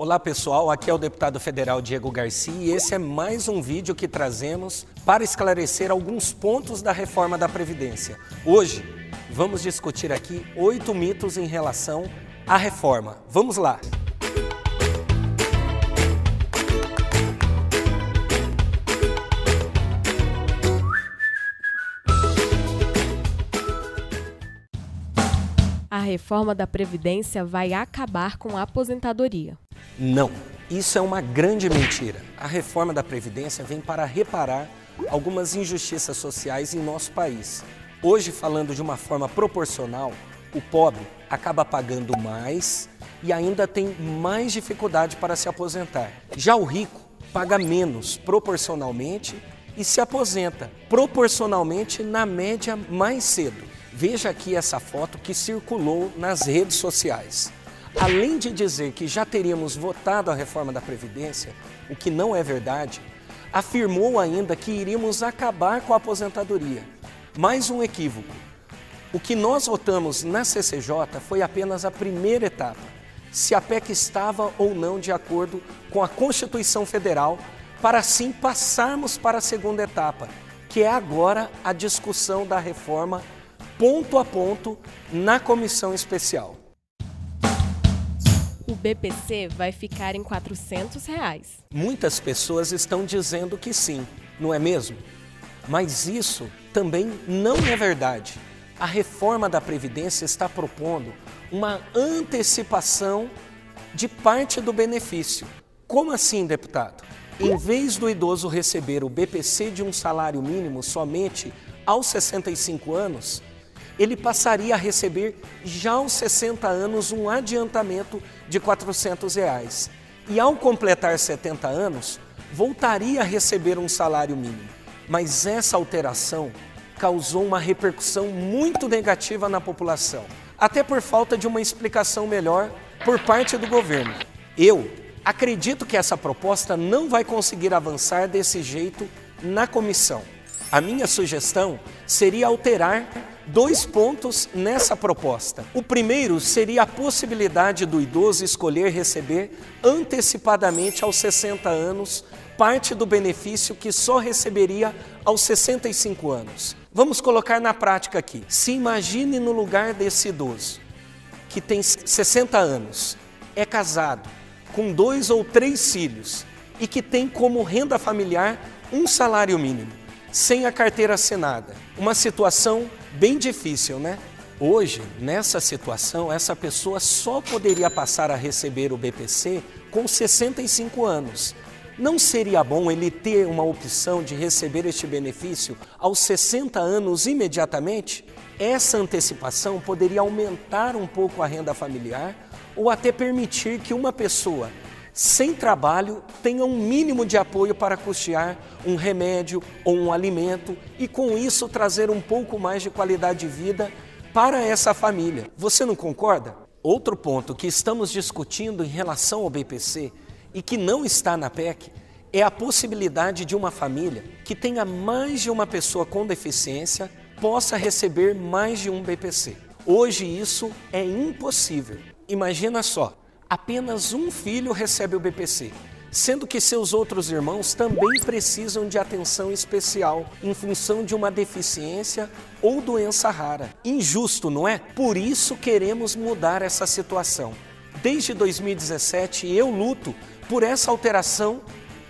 Olá pessoal, aqui é o deputado federal Diego Garcia e esse é mais um vídeo que trazemos para esclarecer alguns pontos da reforma da Previdência. Hoje vamos discutir aqui 8 mitos em relação à reforma. Vamos lá! A reforma da Previdência vai acabar com a aposentadoria. Não, isso é uma grande mentira. A reforma da Previdência vem para reparar algumas injustiças sociais em nosso país. Hoje, falando de uma forma proporcional, o pobre acaba pagando mais e ainda tem mais dificuldade para se aposentar. Já o rico paga menos proporcionalmente e se aposenta proporcionalmente na média mais cedo. Veja aqui essa foto que circulou nas redes sociais. Além de dizer que já teríamos votado a reforma da Previdência, o que não é verdade, afirmou ainda que iríamos acabar com a aposentadoria. Mais um equívoco. O que nós votamos na CCJ foi apenas a primeira etapa, se a PEC estava ou não de acordo com a Constituição Federal, para assim passarmos para a segunda etapa, que é agora a discussão da reforma ponto a ponto na comissão especial. O BPC vai ficar em R$ 400. Muitas pessoas estão dizendo que sim, não é mesmo? Mas isso também não é verdade. A reforma da Previdência está propondo uma antecipação de parte do benefício. Como assim, deputado? Em vez do idoso receber o BPC de um salário mínimo somente aos 65 anos, ele passaria a receber já aos 60 anos um adiantamento de R$ 400. E ao completar 70 anos, voltaria a receber um salário mínimo. Mas essa alteração causou uma repercussão muito negativa na população, até por falta de uma explicação melhor por parte do governo. Eu acredito que essa proposta não vai conseguir avançar desse jeito na comissão. A minha sugestão seria alterar 2 pontos nessa proposta. O primeiro seria a possibilidade do idoso escolher receber antecipadamente aos 60 anos parte do benefício que só receberia aos 65 anos. Vamos colocar na prática aqui. Se imagine no lugar desse idoso que tem 60 anos, é casado, com 2 ou 3 filhos e que tem como renda familiar um salário mínimo, sem a carteira assinada. Uma situação bem difícil, né? Hoje, nessa situação, essa pessoa só poderia passar a receber o BPC com 65 anos. Não seria bom ele ter uma opção de receber este benefício aos 60 anos imediatamente? Essa antecipação poderia aumentar um pouco a renda familiar ou até permitir que uma pessoa sem trabalho tenha um mínimo de apoio para custear um remédio ou um alimento e com isso trazer um pouco mais de qualidade de vida para essa família. Você não concorda? Outro ponto que estamos discutindo em relação ao BPC e que não está na PEC é a possibilidade de uma família que tenha mais de uma pessoa com deficiência possa receber mais de um BPC. Hoje isso é impossível. Imagina só. Apenas um filho recebe o BPC, sendo que seus outros irmãos também precisam de atenção especial em função de uma deficiência ou doença rara. Injusto, não é? Por isso queremos mudar essa situação. Desde 2017 eu luto por essa alteração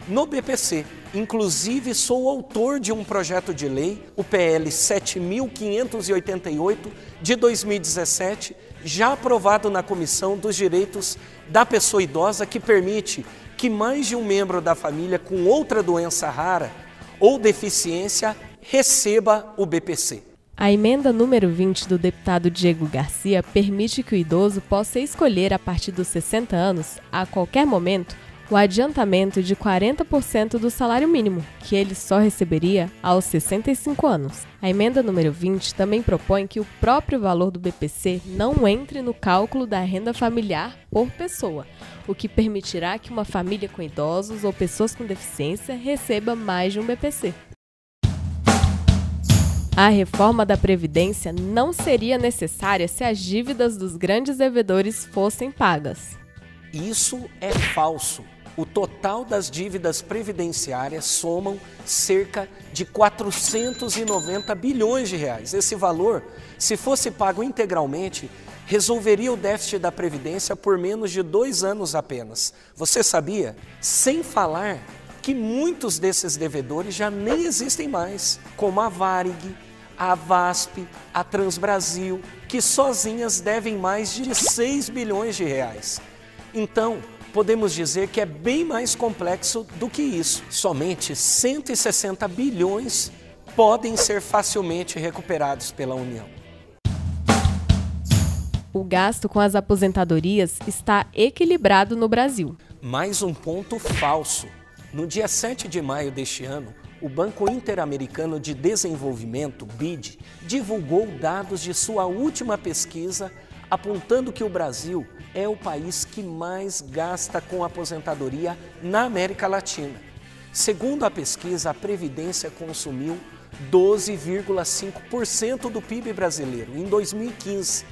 no BPC. Inclusive sou autor de um projeto de lei, o PL 7.588 de 2017, já aprovado na Comissão dos Direitos da Pessoa Idosa, que permite que mais de um membro da família com outra doença rara ou deficiência receba o BPC. A emenda número 20 do deputado Diego Garcia permite que o idoso possa escolher a partir dos 60 anos, a qualquer momento, o adiantamento de 40% do salário mínimo, que ele só receberia aos 65 anos. A emenda número 20 também propõe que o próprio valor do BPC não entre no cálculo da renda familiar por pessoa, o que permitirá que uma família com idosos ou pessoas com deficiência receba mais de um BPC. A reforma da Previdência não seria necessária se as dívidas dos grandes devedores fossem pagas. Isso é falso. O total das dívidas previdenciárias somam cerca de 490 bilhões de reais. Esse valor, se fosse pago integralmente, resolveria o déficit da Previdência por menos de 2 anos apenas. Você sabia? Sem falar que muitos desses devedores já nem existem mais, como a Varig, a VASP, a Transbrasil, que sozinhas devem mais de 6 bilhões de reais. Então, podemos dizer que é bem mais complexo do que isso. Somente 160 bilhões podem ser facilmente recuperados pela União. O gasto com as aposentadorias está equilibrado no Brasil. Mais um ponto falso. No dia 7 de maio deste ano, o Banco Interamericano de Desenvolvimento, BID, divulgou dados de sua última pesquisa, apontando que o Brasil é o país que mais gasta com aposentadoria na América Latina. Segundo a pesquisa, a Previdência consumiu 12,5% do PIB brasileiro em 2015.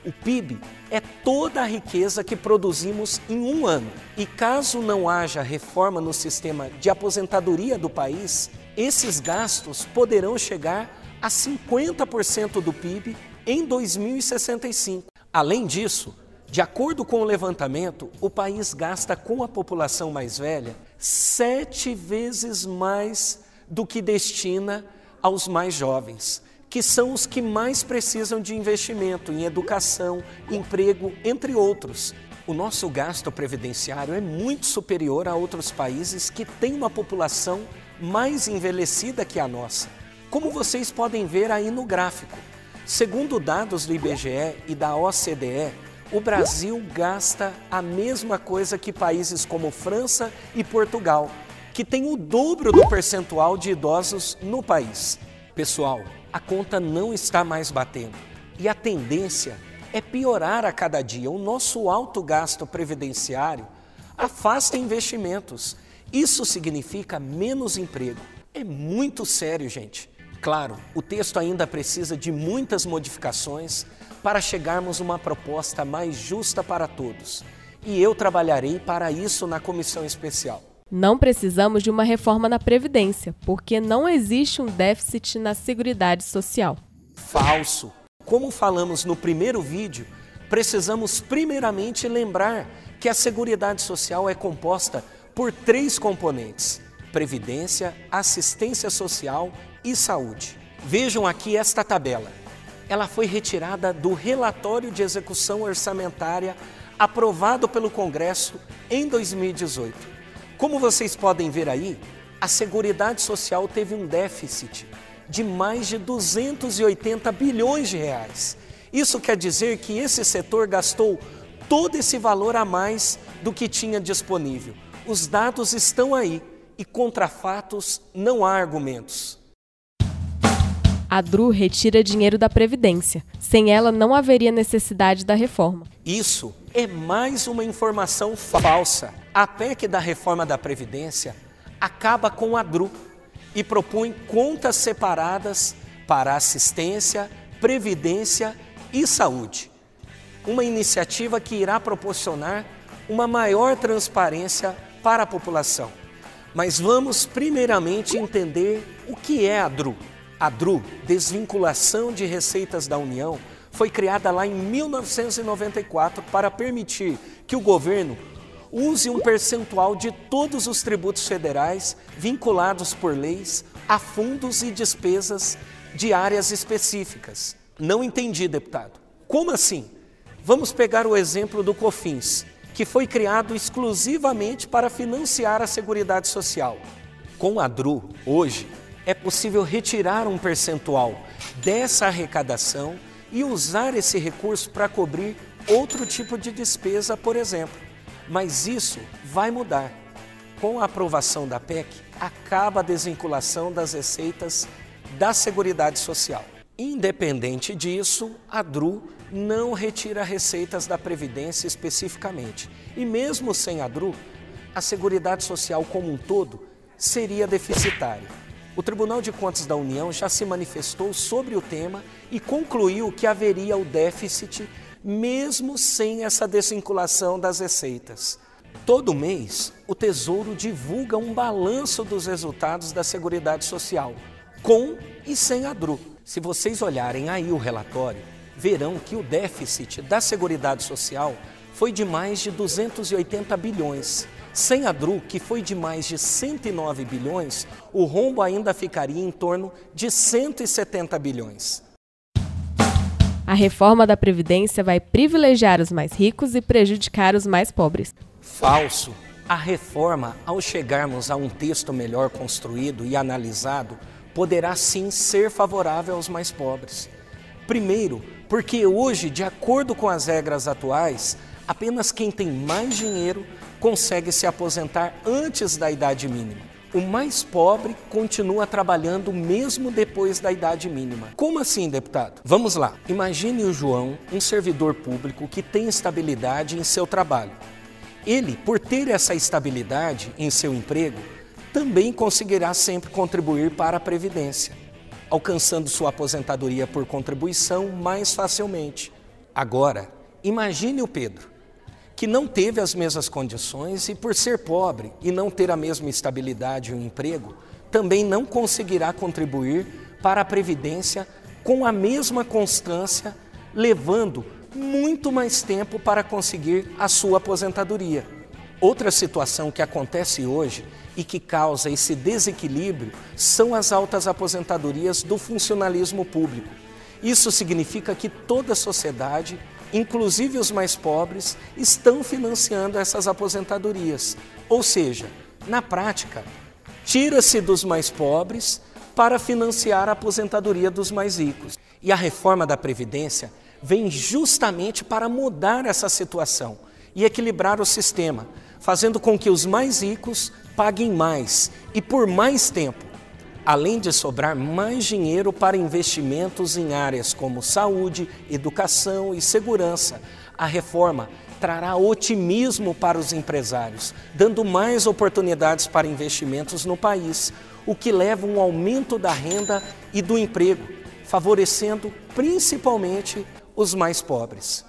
O PIB é toda a riqueza que produzimos em um ano. E caso não haja reforma no sistema de aposentadoria do país, esses gastos poderão chegar a 50% do PIB em 2065. Além disso, de acordo com o levantamento, o país gasta com a população mais velha 7 vezes mais do que destina aos mais jovens, que são os que mais precisam de investimento em educação, emprego, entre outros. O nosso gasto previdenciário é muito superior a outros países que têm uma população mais envelhecida que a nossa, como vocês podem ver aí no gráfico. Segundo dados do IBGE e da OCDE, o Brasil gasta a mesma coisa que países como França e Portugal, que têm o dobro do percentual de idosos no país. Pessoal, a conta não está mais batendo e a tendência é piorar a cada dia. O nosso alto gasto previdenciário afasta investimentos. Isso significa menos emprego. É muito sério, gente. Claro, o texto ainda precisa de muitas modificações para chegarmos a uma proposta mais justa para todos. E eu trabalharei para isso na comissão especial. Não precisamos de uma reforma na Previdência, porque não existe um déficit na Seguridade Social. Falso! Como falamos no primeiro vídeo, precisamos primeiramente lembrar que a Seguridade Social é composta por 3 componentes: Previdência, Assistência Social e Saúde. Vejam aqui esta tabela. Ela foi retirada do relatório de execução orçamentária aprovado pelo Congresso em 2018. Como vocês podem ver aí, a Seguridade Social teve um déficit de mais de 280 bilhões de reais. Isso quer dizer que esse setor gastou todo esse valor a mais do que tinha disponível. Os dados estão aí e contra fatos não há argumentos. A DRU retira dinheiro da Previdência. Sem ela, não haveria necessidade da reforma. Isso é mais uma informação falsa. A PEC da reforma da Previdência acaba com a DRU e propõe contas separadas para assistência, previdência e saúde. Uma iniciativa que irá proporcionar uma maior transparência para a população. Mas vamos primeiramente entender o que é a DRU. A DRU, Desvinculação de Receitas da União, foi criada lá em 1994 para permitir que o governo use um percentual de todos os tributos federais vinculados por leis a fundos e despesas de áreas específicas. Não entendi, deputado. Como assim? Vamos pegar o exemplo do COFINS, que foi criado exclusivamente para financiar a Seguridade Social. Com a DRU, hoje, é possível retirar um percentual dessa arrecadação e usar esse recurso para cobrir outro tipo de despesa, por exemplo. Mas isso vai mudar. Com a aprovação da PEC, acaba a desvinculação das receitas da Seguridade Social. Independente disso, a DRU não retira receitas da Previdência especificamente. E mesmo sem a DRU, a Seguridade Social como um todo seria deficitária. O Tribunal de Contas da União já se manifestou sobre o tema e concluiu que haveria o déficit mesmo sem essa desvinculação das receitas. Todo mês, o Tesouro divulga um balanço dos resultados da Seguridade Social, com e sem a DRU. Se vocês olharem aí o relatório, verão que o déficit da Seguridade Social foi de mais de 280 bilhões. Sem a DRU, que foi de mais de 109 bilhões, o rombo ainda ficaria em torno de 170 bilhões. A reforma da Previdência vai privilegiar os mais ricos e prejudicar os mais pobres. Falso. A reforma, ao chegarmos a um texto melhor construído e analisado, poderá sim ser favorável aos mais pobres. Primeiro, porque hoje, de acordo com as regras atuais, apenas quem tem mais dinheiro consegue se aposentar antes da idade mínima. O mais pobre continua trabalhando mesmo depois da idade mínima. Como assim, deputado? Vamos lá. Imagine o João, um servidor público que tem estabilidade em seu trabalho. Ele, por ter essa estabilidade em seu emprego, também conseguirá sempre contribuir para a Previdência, alcançando sua aposentadoria por contribuição mais facilmente. Agora, imagine o Pedro, que não teve as mesmas condições e, por ser pobre e não ter a mesma estabilidade no emprego, também não conseguirá contribuir para a Previdência com a mesma constância, levando muito mais tempo para conseguir a sua aposentadoria. Outra situação que acontece hoje e que causa esse desequilíbrio são as altas aposentadorias do funcionalismo público. Isso significa que toda a sociedade, inclusive os mais pobres, estão financiando essas aposentadorias. Ou seja, na prática, tira-se dos mais pobres para financiar a aposentadoria dos mais ricos. E a reforma da Previdência vem justamente para mudar essa situação e equilibrar o sistema, fazendo com que os mais ricos paguem mais e por mais tempo, além de sobrar mais dinheiro para investimentos em áreas como saúde, educação e segurança. A reforma trará otimismo para os empresários, dando mais oportunidades para investimentos no país, o que leva a um aumento da renda e do emprego, favorecendo principalmente os mais pobres.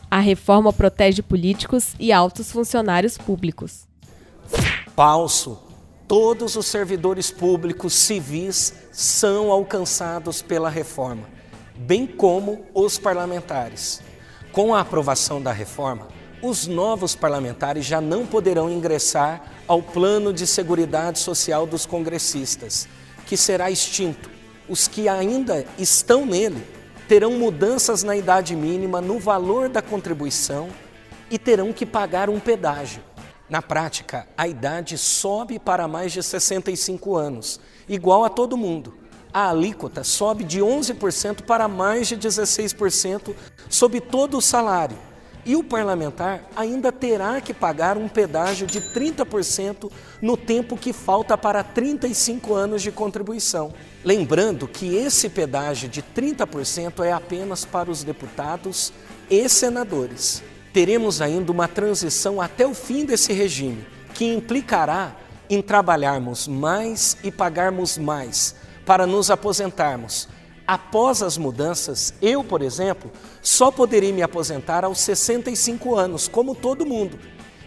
A reforma protege políticos e altos funcionários públicos. Falso. Todos os servidores públicos civis são alcançados pela reforma, bem como os parlamentares. Com a aprovação da reforma, os novos parlamentares já não poderão ingressar ao plano de seguridade social dos congressistas, que será extinto. Os que ainda estão nele terão mudanças na idade mínima, no valor da contribuição e terão que pagar um pedágio. Na prática, a idade sobe para mais de 65 anos, igual a todo mundo. A alíquota sobe de 11% para mais de 16% sobre todo o salário. E o parlamentar ainda terá que pagar um pedágio de 30% no tempo que falta para 35 anos de contribuição. Lembrando que esse pedágio de 30% é apenas para os deputados e senadores. Teremos ainda uma transição até o fim desse regime, que implicará em trabalharmos mais e pagarmos mais para nos aposentarmos. Após as mudanças, eu, por exemplo, só poderia me aposentar aos 65 anos, como todo mundo.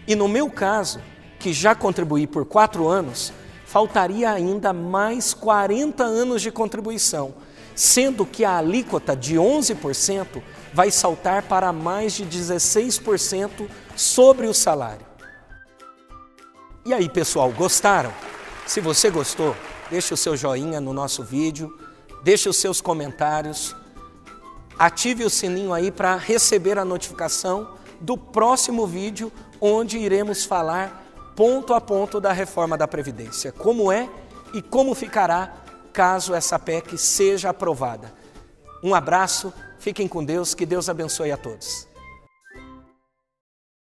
E no meu caso, que já contribuí por 4 anos, faltaria ainda mais 40 anos de contribuição, sendo que a alíquota de 11% vai saltar para mais de 16% sobre o salário. E aí, pessoal, gostaram? Se você gostou, deixe o seu joinha no nosso vídeo, deixe os seus comentários, ative o sininho aí para receber a notificação do próximo vídeo, onde iremos falar ponto a ponto da reforma da Previdência, como é e como ficará caso essa PEC seja aprovada. Um abraço, fiquem com Deus, que Deus abençoe a todos.